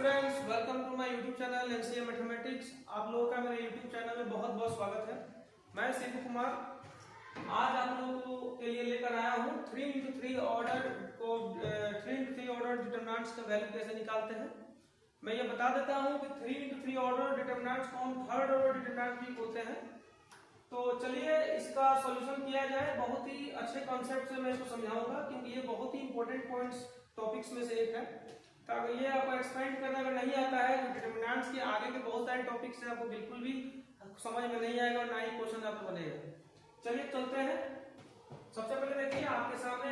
Students, welcome to my YouTube channel NCA mathematics. आप लोगों का मेरे यूट्यूब चैनल में बहुत बहुत स्वागत है। मैं शिव कुमार आज आप लोगों के लिए लेकर आया हूँ 3x3 ऑर्डर को 3x3 ऑर्डर डिटरमिनेंट्स का वैल्यू कैसे निकालते हैं। मैं ये बता देता हूँ कि 3x3 ऑर्डर डिटरमिनेंट्स को हम थर्ड ऑर्डर डिटरमिनेंट भी बोलते हैं। तो चलिए इसका सॉल्यूशन किया जाए। बहुत ही अच्छे कॉन्सेप्ट से मैं इसको समझाऊंगा क्योंकि ये बहुत ही इंपॉर्टेंट पॉइंट्स टॉपिक्स में से एक है। तो अगर ये आपको एक्सपेंड करना अगर नहीं आता है तो डिटरमिनेंट्स के आगे के बहुत सारे टॉपिक्स हैं, आपको बिल्कुल भी समझ में नहीं आएगा और ना ही क्वेश्चन आपको बनेगा। चलिए चलते हैं। सबसे पहले देखिए आपके सामने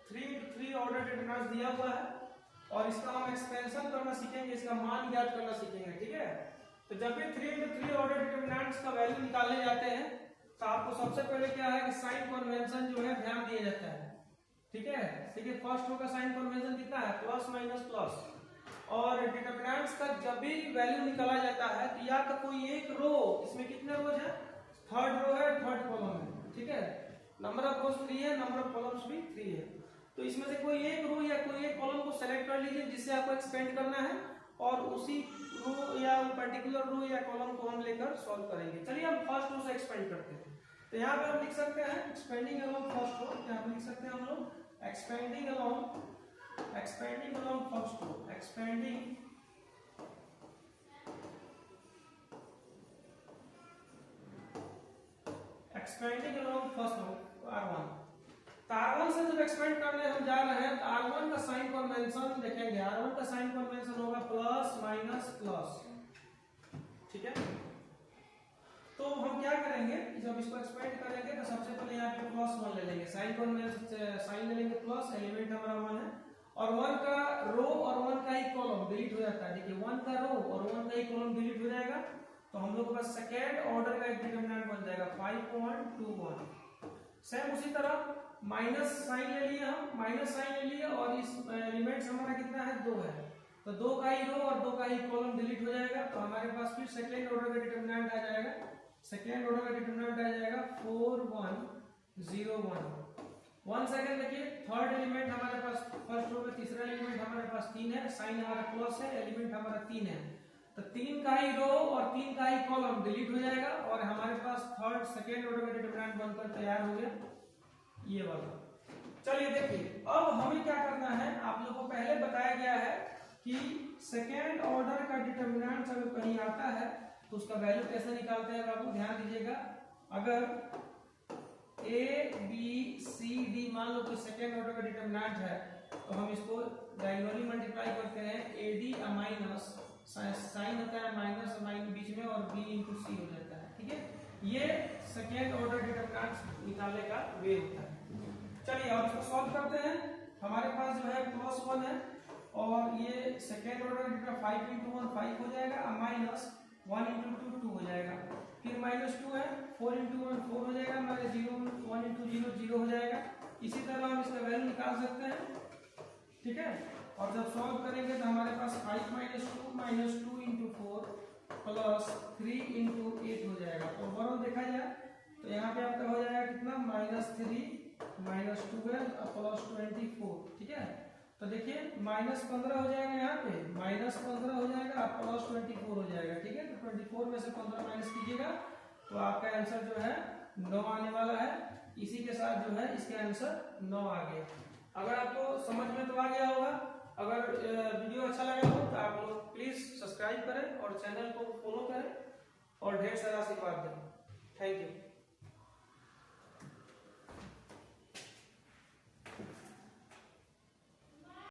3x3 ऑर्डर डिटरमिनेंट्स दिया हुआ है और इसका हम एक्सपेंशन करना सीखेंगे, इसका मान ज्ञात करना सीखेंगे। ठीक है, तो जब भी 3x3 ऑर्डर डिटरमिनेंट्स का वैल्यू निकालने जाते हैं तो आपको सबसे पहले क्या है कि साइन कन्वेंशन जो है ध्यान दिया जाता है। ठीक है, देखिए फर्स्ट रो का साइन कन्वेंशन कितना है, प्लस माइनस प्लस। और डिटरमिनेंट्स का जब भी वैल्यू निकाला जाता है तो या तो कोई एक रो, इसमें कितने रोज है, थर्ड रो है, थर्ड कॉलम है। ठीक है, नंबर ऑफ रोज 3 है, नंबर ऑफ कॉलम्स भी 3 है। तो इसमें से कोई एक रो या कोई एक कॉलम को सेलेक्ट कर लीजिए जिससे आपको एक्सपेंड करना है और उसी रो या पर्टिकुलर रो या कॉलम को हम लेकर सॉल्व करेंगे। चलिए हम फर्स्ट रो से एक्सपेंड करते हैं। तो यहाँ पे हम लिख सकते हैं एक्सपेंडिंग अलोंग फर्स्ट रो। यहाँ पे लिख सकते हैं हम लोग expanding along first row, expanding along first row R1। तो R1 से जब एक्सपेंड करने हम जा रहे हैं तो R1 का साइन कन्वेंशन देखेंगे। R1 का साइन कन्वेंशन होगा प्लस माइनस प्लस। ठीक है, तो हम क्या करेंगे, जब इसको एक्सपेंड करेंगे तो सबसे पहले यहाँ पे प्लस 1 ले लेंगे। साइन कन्वेंशन साइन ले लेंगे प्लस, एलिमेंट हमारा 1 है और 1 का रो और 1 का ही कॉलम डिलीट हो जाता है। देखिए 1 का रो और 1 का ही कॉलम डिलीट हो जाएगा तो हम लोग के पास सेकेंड ऑर्डर का एक डिटरमिनेंट बन जाएगा 5.21। सेम उसी तरह माइनस साइन ले लिए, हम माइनस साइन ले लिए और इस एलिमेंट्स हमारा कितना है, 2 है। तो 2 का ही रो और 2 का ही कॉलम डिलीट हो जाएगा तो हमारे पास फिर सेकेंड ऑर्डर का डिटरमिनेंट आ जाएगा। सेकेंड ऑर्डर का डिटरमिनेंट आ जाएगा 4101। 1 सेकंड देखिए, थर्ड एलिमेंट हमारे पास फर्स्ट रो में, तीसरा एलिमेंट हमारे पास 3 है, साइन हमारा प्लस है, एलिमेंट हमारा 3 है। तो 3 का ही रो और 3 का ही कॉलम डिलीट हो जाएगा और हमारे पास थर्ड सेकेंड ऑर्डर का डिटरमिनेंट बनकर तैयार हो गया, ये वाला। चलिए देखिए अब हमें क्या करना है, आप लोगों को पहले बताया गया है कि सेकेंड ऑर्डर का डिटरमिनेंट अगर कहीं आता है तो उसका वैल्यू कैसे निकालते हैं बाबू, ध्यान दीजिएगा। अगर ए बी सी डी मान लो कि सेकेंड ऑर्डर का डिटरमिनेंट है तो हम इसको डायगोनली मल्टीप्लाई करते हैं। ए डी माइनस साइन होता है माइनस माइनस बीच में और बी इंटू सी हो जाता है। ठीक है, ये सेकेंड ऑर्डर डिटरमिनेंट निकालने का वे होता है। चलिए अब इसको सॉल्व करते हैं। हमारे पास जो है प्लस 1 है और ये सेकेंड ऑर्डर डिटरमिनेंट 5 इंटू 1 5 हो जाएगा, माइनस 1 इंटू 2 2 हो जाएगा, फिर माइनस 2 है, 4 इंटू 1 4 हो जाएगा, हमारे 0 1 इंटू 0 0 हो जाएगा। इसी तरह हम इसका वैल्यू निकाल सकते हैं। ठीक है, और जब सॉल्व करेंगे तो हमारे पास 5 माइनस 2 इंटू 4 प्लस 3 इंटू 8 हो जाएगा। तो ओवरऑल देखा जाए तो यहाँ पे आपका हो जाएगा कितना, -3 माइनस 12 प्लस 24। ठीक है, तो देखिए -15 हो जाएगा, यहाँ पे -15 हो जाएगा प्लस 24 हो जाएगा। ठीक है, तो 24 में से 15 माइनस कीजिएगा तो आपका आंसर जो है 9 आने वाला है। इसी के साथ जो है इसके आंसर 9 आ गए। अगर आपको समझ में तो आ गया होगा। अगर वीडियो अच्छा लगा हो तो आप लोग प्लीज सब्सक्राइब करें और चैनल को फॉलो करें और ढेर सारा आशीर्वाद दें। Thank you.